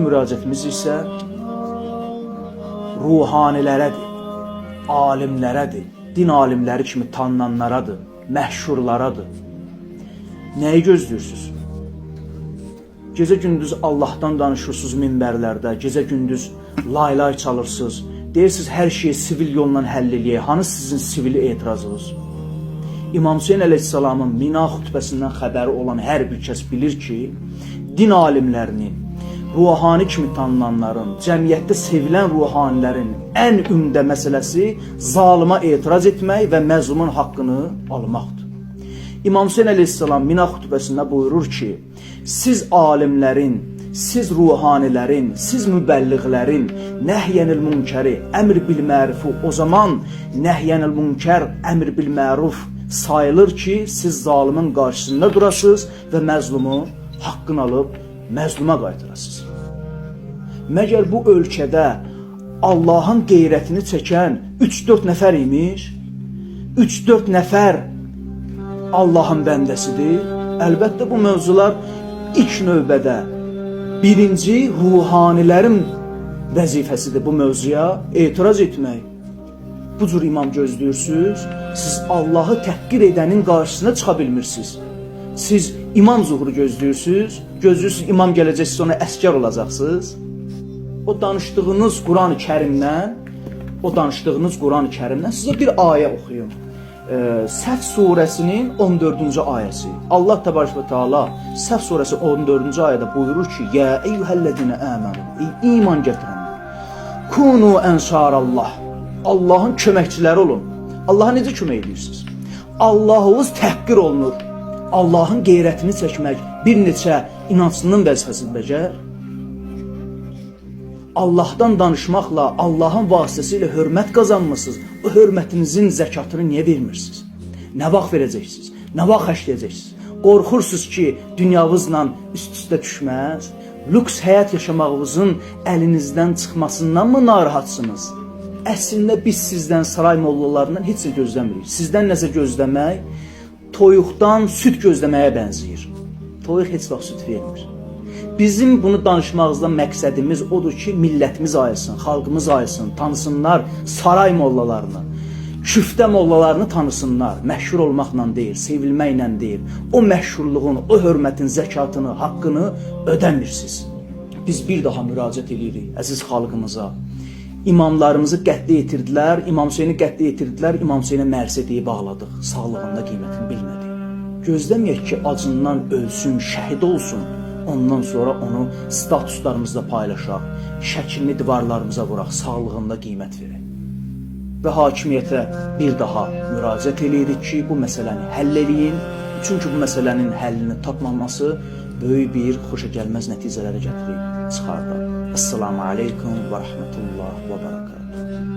müraciətimiz isə ruhanilərədir, alimlərədir, din alimləri kimi tanınanlaradır, məşhurlaradır. Nəyi gözləyirsiniz? Gecə-gündüz Allahdan danışırsınız minbərlərdə, gecə-gündüz laylay çalırsınız, deyirsiniz hər şeyi sivil yolla həll eləyək. Hanı sizin sivili etirazınız? İmam Hüseyin əleyhissalamın Mina xutbəsindən xəbəri olan hər bir kəs bilir ki, din alimlərinin, ruhani kimi tanınanların, cəmiyyətdə sevilən ruhanilərin ən ümdə məsələsi zalıma etiraz etmək və məzlumun haqqını almaqdır. İmam Hüseyin əleyhissalam Mina xutbəsində buyurur ki, siz alimlərin, siz ruhanilərin, siz mübəlliğlərin nəhyənil münkəri, əmr bil mərufu, o zaman nəhyənil münkər, əmr bil məruf sayılır ki, siz zalimin qarşısında durasınız və məzlumu haqqını alıb məzluma qaytarasınız. Məgər bu ölkədə Allahın qeyrətini çəkən 3-4 nəfər imiş, 3-4 nəfər Allahın bəndəsidir. Əlbəttə bu mövzular ilk növbədə birinci ruhanilərin vəzifəsidir bu mövzuya etiraz etmək. Bu cür imam gözləyirsiniz, siz Allahı təhqir edənin qarşısına çıxa bilmirsiniz. Siz imam zuhuru gözləyirsiniz, imam gələcək, siz ona əskər olacaqsınız. O danışdığınız Quran-ı Kərimdən sizə bir ayə oxuyum. Səhv surəsinin 14-cü ayəsi. Allah təbarək və teala Səhv surəsi 14-cü ayədə buyurur ki, Yə eyyuhəllədinə əmənu, ey iman gətirənlər, kunu ənsarallah, Allahın köməkçiləri olun. Allaha necə kömək edirsiniz? Allahınız təhqir olunur. Allahın qeyrətini çəkmək bir neçə inancının vəzifəsidir bəcər. Allahdan danışmaqla, Allahın vasitəsilə hörmət qazanmısınız. O hörmətinizin zəkatını niyə vermirsiniz? Nə vaxt verəcəksiniz? Nə vaxt xərcləyəcəksiniz? Qorxursunuz ki, dünyavızla üst-üstə düşməz? Lüks həyat yaşamağınızın əlinizdən çıxmasından mı narahatsınız? Əslində biz sizdən, saray mollalarından heç nə gözləmirik. Sizdən nəsə gözləmək, toyuqdan süt gözləməyə bənzəyir. Toyuq heç vaxt süt vermir. Bizim bunu danışmağımızdan məqsədimiz odur ki, millətimiz ayılsın, xalqımız ayılsın, tanısınlar saray mollalarını, küftə mollalarını tanısınlar. Məşhur olmaqla deyil, sevilməklə deyil. O məşhurluğun, o hörmətin zəkatını, haqqını ödəmirsiniz. Biz bir daha müraciət edirik əziz xalqımıza. İmamlarımızı qətlə yetirdilər, İmam Hüseyni qətlə yetirdilər, İmam Hüseynə mərsədiyi bağladıq, sağlığında qiymətini bilmədik. Gözləməyək ki, acından ölsün, şəhid olsun. Ondan sonra onu statuslarımızda paylaşaq, şəklini divarlarımıza vuraq, sağlığında qiymət verək. Və hakimiyyətə bir daha müraciət edirik ki, bu məsələni həll eləyin. Çünki bu məsələnin həllini tapmaması böyük bir xoşagəlməz nəticələrə gətirib çıxardar. Esselamu aleykum və rəhmətullah və bərəkatuhu.